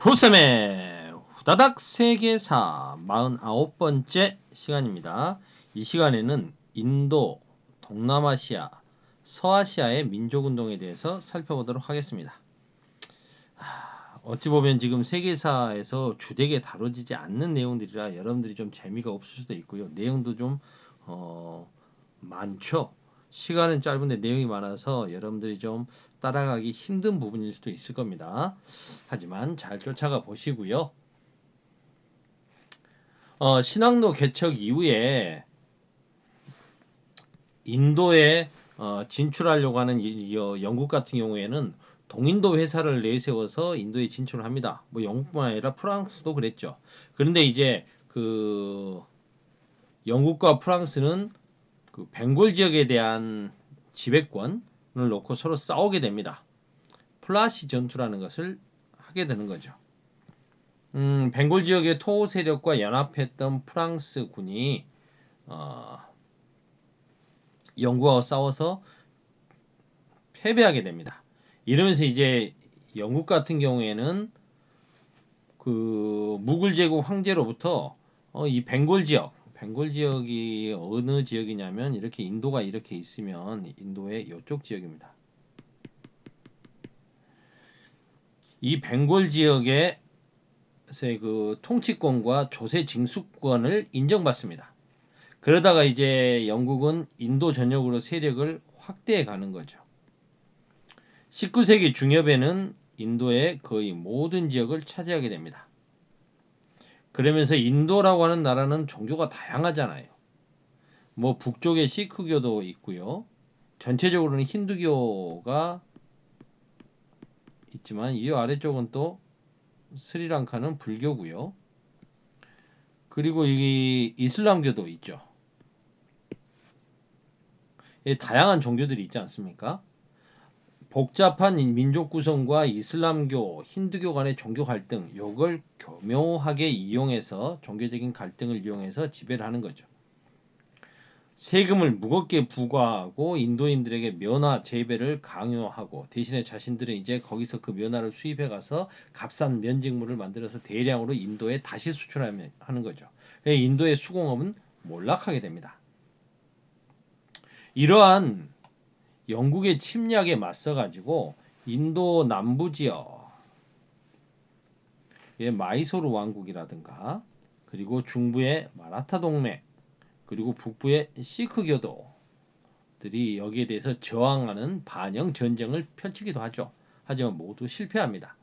후쌤의 후다닥 세계사 49번째 시간입니다. 이 시간에는 인도, 동남아시아, 서아시아의 민족운동에 대해서 살펴보도록 하겠습니다. 어찌 보면 지금 세계사에서 주되게 다뤄지지 않는 내용들이라 여러분들이 좀 재미가 없을 수도 있고요. 내용도 좀 많죠. 시간은 짧은데 내용이 많아서 여러분들이 좀 따라가기 힘든 부분일 수도 있을 겁니다. 하지만 잘 쫓아가 보시고요. 신항로 개척 이후에 인도에 진출하려고 하는 영국 같은 경우에는 동인도 회사를 내세워서 인도에 진출을 합니다. 뭐 영국뿐만 아니라 프랑스도 그랬죠. 그런데 이제 그 영국과 프랑스는 그 벵골 지역에 대한 지배권을 놓고 서로 싸우게 됩니다. 플라시 전투라는 것을 하게 되는 거죠. 벵골 지역의 토호 세력과 연합했던 프랑스 군이 영국하고 싸워서 패배하게 됩니다. 이러면서 이제 영국 같은 경우에는 그 무굴 제국 황제로부터 이 벵골 지역이 어느 지역이냐면 이렇게 인도가 이렇게 있으면 인도의 이쪽 지역입니다. 이 벵골 지역의 그 통치권과 조세 징수권을 인정받습니다. 그러다가 이제 영국은 인도 전역으로 세력을 확대해 가는 거죠. 19세기 중엽에는 인도의 거의 모든 지역을 차지하게 됩니다. 그러면서 인도라고 하는 나라는 종교가 다양하잖아요. 뭐 북쪽에 시크교도 있고요. 전체적으로는 힌두교가 있지만 이 아래쪽은 또 스리랑카는 불교고요. 그리고 이 이슬람교도 있죠. 다양한 종교들이 있지 않습니까? 복잡한 민족 구성과 이슬람교, 힌두교 간의 종교 갈등, 이걸 교묘하게 이용해서 종교적인 갈등을 이용해서 지배를 하는 거죠. 세금을 무겁게 부과하고 인도인들에게 면화 재배를 강요하고 대신에 자신들은 이제 거기서 그 면화를 수입해 가서 값싼 면직물을 만들어서 대량으로 인도에 다시 수출하는 거죠. 인도의 수공업은 몰락하게 됩니다. 이러한 영국의 침략에 맞서 가지고 인도 남부 지역의 마이소르 왕국이라든가 그리고 중부의 마라타 동맹 그리고 북부의 시크교도들이 여기에 대해서 저항하는 반영 전쟁을 펼치기도 하죠. 하지만 모두 실패합니다.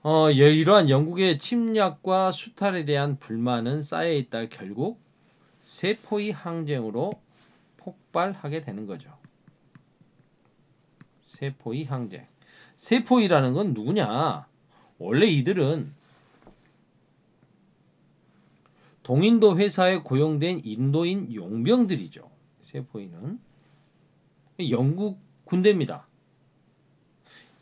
이러한 영국의 침략과 수탈에 대한 불만은 쌓여있다 결국 세포이 항쟁으로 폭발하게 되는 거죠. 세포이 항쟁. 세포이라는 건 누구냐? 원래 이들은 동인도 회사에 고용된 인도인 용병들이죠. 세포이는 영국 군대입니다.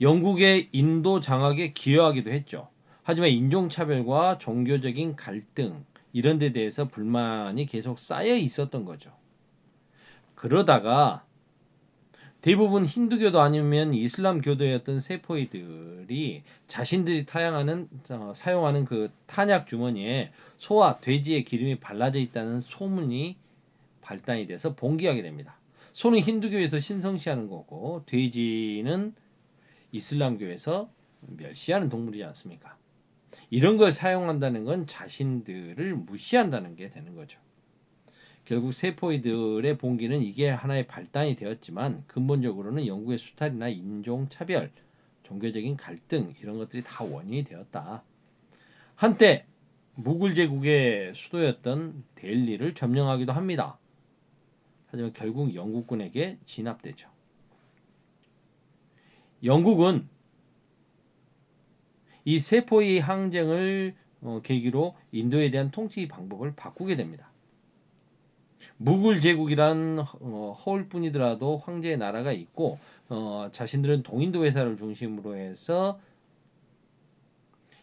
영국의 인도 장악에 기여하기도 했죠. 하지만 인종차별과 종교적인 갈등 이런 데 대해서 불만이 계속 쌓여 있었던 거죠. 그러다가 대부분 힌두교도 아니면 이슬람 교도였던 세포이들이 자신들이 사용하는 그 탄약 주머니에 소와 돼지의 기름이 발라져 있다는 소문이 발단이 돼서 봉기하게 됩니다. 소는 힌두교에서 신성시하는 거고 돼지는 이슬람교에서 멸시하는 동물이지 않습니까? 이런 걸 사용한다는 건 자신들을 무시한다는 게 되는 거죠. 결국 세포이들의 봉기는 이게 하나의 발단이 되었지만 근본적으로는 영국의 수탈이나 인종차별, 종교적인 갈등 이런 것들이 다 원인이 되었다. 한때 무굴 제국의 수도였던 델리를 점령하기도 합니다. 하지만 결국 영국군에게 진압되죠. 영국은 이 세포이 항쟁을 계기로 인도에 대한 통치 방법을 바꾸게 됩니다. 무굴 제국이란 허울뿐이더라도 황제의 나라가 있고 자신들은 동인도 회사를 중심으로 해서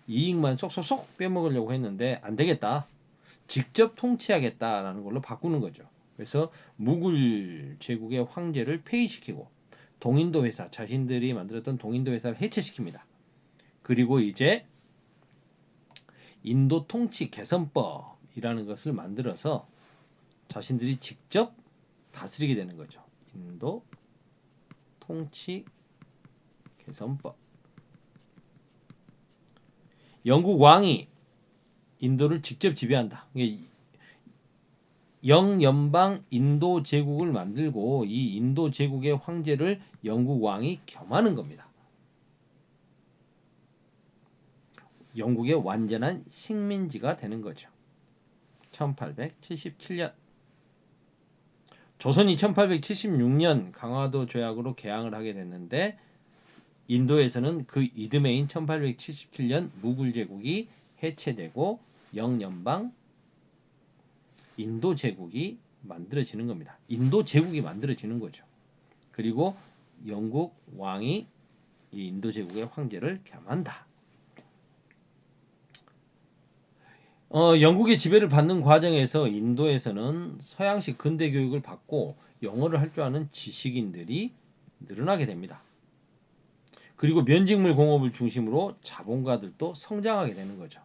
이익만 쏙쏙쏙 빼먹으려고 했는데 안 되겠다. 직접 통치하겠다라는 걸로 바꾸는 거죠. 그래서 무굴 제국의 황제를 폐위시키고 동인도 회사, 자신들이 만들었던 동인도 회사를 해체시킵니다. 그리고 이제 인도 통치 개선법이라는 것을 만들어서 자신들이 직접 다스리게 되는 거죠. 인도 통치 개선법. 영국 왕이 인도를 직접 지배한다. 영연방 인도 제국을 만들고 이 인도 제국의 황제를 영국 왕이 겸하는 겁니다. 영국의 완전한 식민지가 되는 거죠. 1877년. 조선이 1876년 강화도 조약으로 개항을 하게 됐는데 인도에서는 그 이듬해인 1877년 무굴 제국이 해체되고 영연방 인도 제국이 만들어지는 겁니다. 인도 제국이 만들어지는 거죠. 그리고 영국 왕이 이 인도 제국의 황제를 겸한다. 영국의 지배를 받는 과정에서 인도에서는 서양식 근대 교육을 받고 영어를 할 줄 아는 지식인들이 늘어나게 됩니다. 그리고 면직물 공업을 중심으로 자본가들도 성장하게 되는 거죠.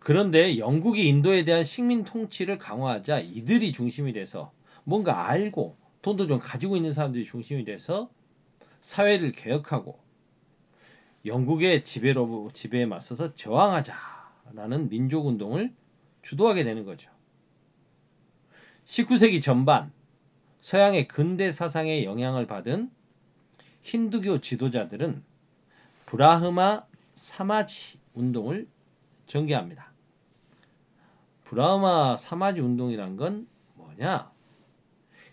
그런데 영국이 인도에 대한 식민 통치를 강화하자 이들이 중심이 돼서 뭔가 알고 돈도 좀 가지고 있는 사람들이 중심이 돼서 사회를 개혁하고 영국의 지배에 맞서서 저항하자라는 민족운동을 주도하게 되는 거죠. 19세기 전반 서양의 근대 사상에 영향을 받은 힌두교 지도자들은 브라흐마 사마지 운동을 전개합니다. 브라흐마 사마지 운동이란 건 뭐냐?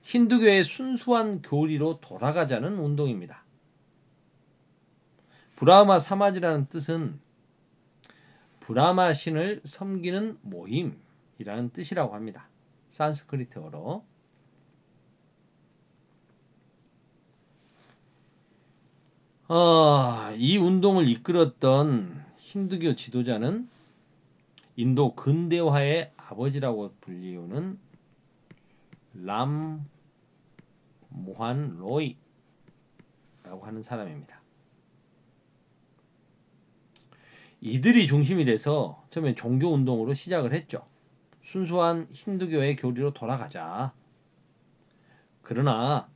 힌두교의 순수한 교리로 돌아가자는 운동입니다. 브라흐마 사마지라는 뜻은 브라마 신을 섬기는 모임이라는 뜻이라고 합니다. 산스크리트어로. 이 운동을 이끌었던 힌두교 지도자는 인도 근대화의 아버지라고 불리우는 람 모한 로이라고 하는 사람입니다. 이들이 중심이 돼서 처음에 종교운동으로 시작을 했죠. 순수한 힌두교의 교리로 돌아가자. 그러나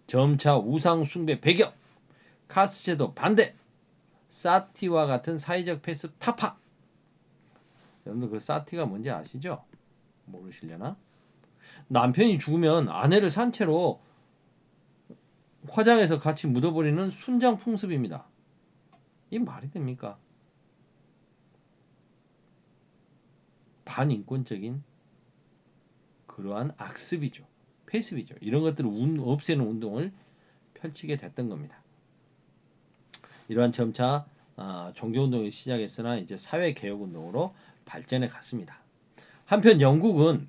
점차 우상 숭배 배격, 카스트제도 반대, 사티와 같은 사회적 패스 타파. 여러분들 그 사티가 뭔지 아시죠? 모르시려나? 남편이 죽으면 아내를 산채로 화장해서 같이 묻어버리는 순장 풍습입니다. 이 말이 됩니까? 반인권적인 그러한 악습이죠. 폐습이죠. 이런 것들을 없애는 운동을 펼치게 됐던 겁니다. 이러한 점차 종교운동이 시작했으나 이제 사회개혁운동으로 발전해 갔습니다. 한편 영국은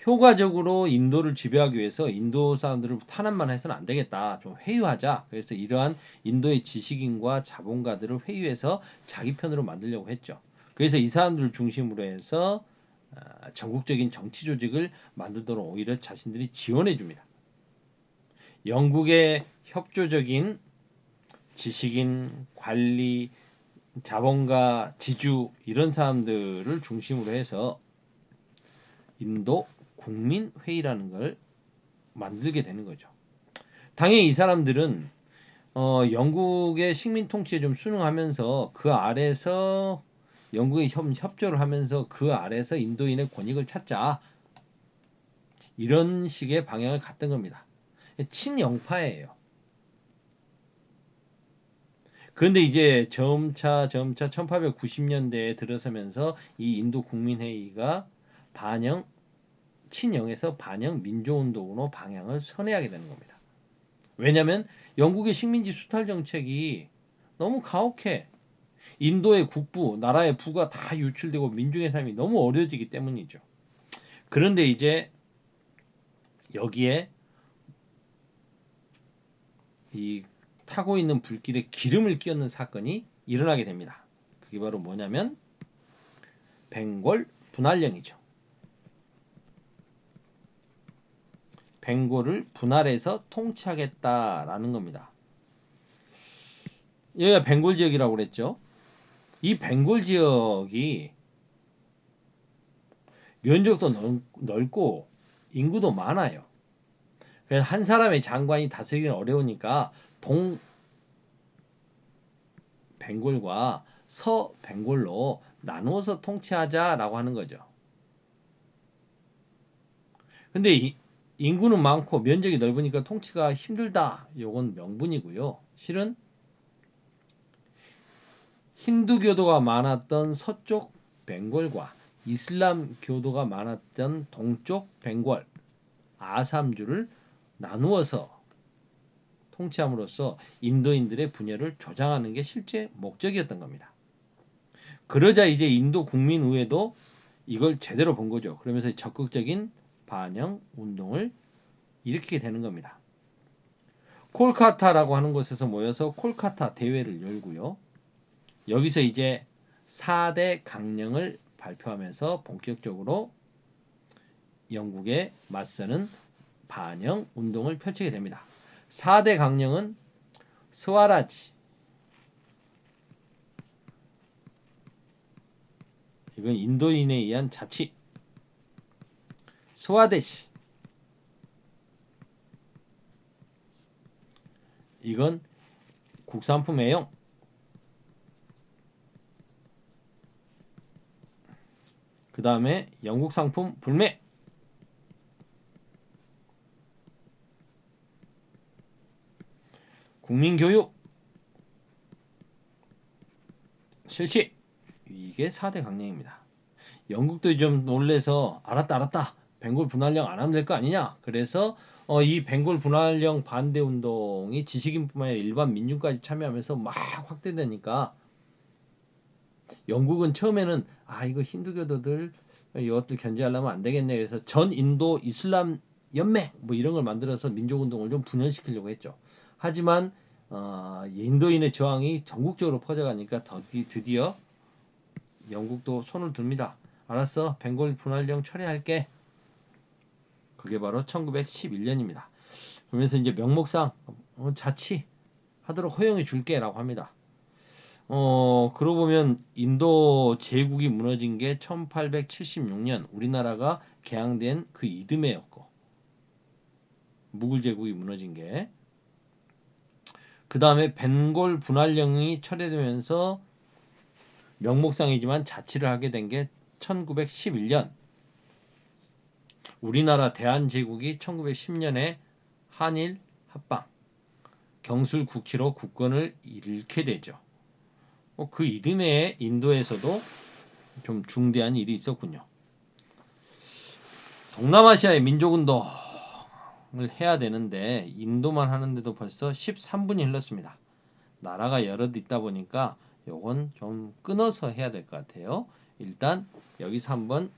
효과적으로 인도를 지배하기 위해서 인도 사람들을 탄압만 해서는 안 되겠다. 좀 회유하자. 그래서 이러한 인도의 지식인과 자본가들을 회유해서 자기 편으로 만들려고 했죠. 그래서 이 사람들을 중심으로 해서 전국적인 정치 조직을 만들도록 오히려 자신들이 지원해 줍니다. 영국의 협조적인 지식인, 관리, 자본가, 지주 이런 사람들을 중심으로 해서 인도 국민회의라는 걸 만들게 되는 거죠. 당연히 이 사람들은 영국의 식민 통치에 좀 순응하면서 그 아래서 영국에 협조를 하면서 그 아래서 인도인의 권익을 찾자 이런 식의 방향을 갔던 겁니다. 친영파예요. 그런데 이제 점차 1890년대에 들어서면서 이 인도 국민회의가 친영에서 반영 민주운동으로 방향을 선회하게 되는 겁니다. 왜냐하면 영국의 식민지 수탈 정책이 너무 가혹해. 인도의 국부, 나라의 부가 다 유출되고 민중의 삶이 너무 어려워지기 때문이죠. 그런데 이제 여기에 이 타고 있는 불길에 기름을 끼얹는 사건이 일어나게 됩니다. 그게 바로 뭐냐면 벵골 분할령이죠. 벵골을 분할해서 통치하겠다라는 겁니다. 여기가 벵골 지역이라고 그랬죠. 이 벵골 지역이 면적도 넓고 인구도 많아요. 그래서 한 사람의 장관이 다스리기는 어려우니까 동 벵골과 서 벵골로 나누어서 통치하자라고 하는 거죠. 근데 인구는 많고 면적이 넓으니까 통치가 힘들다. 요건 명분이고요. 실은 힌두교도가 많았던 서쪽 벵골과 이슬람 교도가 많았던 동쪽 벵골, 아삼주를 나누어서 통치함으로써 인도인들의 분열을 조장하는 게 실제 목적이었던 겁니다. 그러자 이제 인도 국민의회도 이걸 제대로 본 거죠. 그러면서 적극적인 반영 운동을 일으키게 되는 겁니다. 콜카타라고 하는 곳에서 모여서 콜카타 대회를 열고요. 여기서 이제 4대 강령을 발표하면서 본격적으로 영국에 맞서는 반영 운동을 펼치게 됩니다. 4대 강령은 스와라지, 이건 인도인에 의한 자치, 스와데시, 이건 국산품 애용, 그 다음에 영국 상품 불매, 국민교육 실시, 이게 4대 강령입니다. 영국도 좀 놀래서 알았다 벵골 분할령 안 하면 될 거 아니냐. 그래서 이 벵골 분할령 반대 운동이 지식인뿐만 아니라 일반 민중까지 참여하면서 막 확대되니까 영국은 처음에는 이거 힌두교도들 이것들 견제하려면 안 되겠네. 그래서 전 인도 이슬람 연맹 뭐 이런 걸 만들어서 민족 운동을 좀 분열시키려고 했죠. 하지만 인도인의 저항이 전국적으로 퍼져가니까 드디어 영국도 손을 듭니다. 알았어, 벵골 분할령 철회할게. 그게 바로 1911년입니다. 그러면서 이제 명목상 자치하도록 허용해 줄게라고 합니다. 그러고 보면 인도 제국이 무너진 게 1876년 우리나라가 개항된 그 이듬해였고, 무굴 제국이 무너진 게, 그 다음에 벵골 분할령이 철회되면서 명목상이지만 자치를 하게 된 게 1911년, 우리나라 대한제국이 1910년에 한일 합방, 경술 국치로 국권을 잃게 되죠. 그 이듬해에 인도에서도 좀 중대한 일이 있었군요. 동남아시아의 민족운동을 해야 되는데 인도만 하는데도 벌써 13분이 흘렀습니다. 나라가 여럿 있다 보니까 요건 좀 끊어서 해야 될 것 같아요. 일단 여기서 한번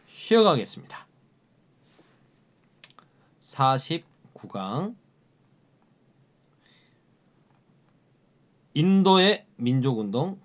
쉬어가겠습니다. 49강 인도의 민족운동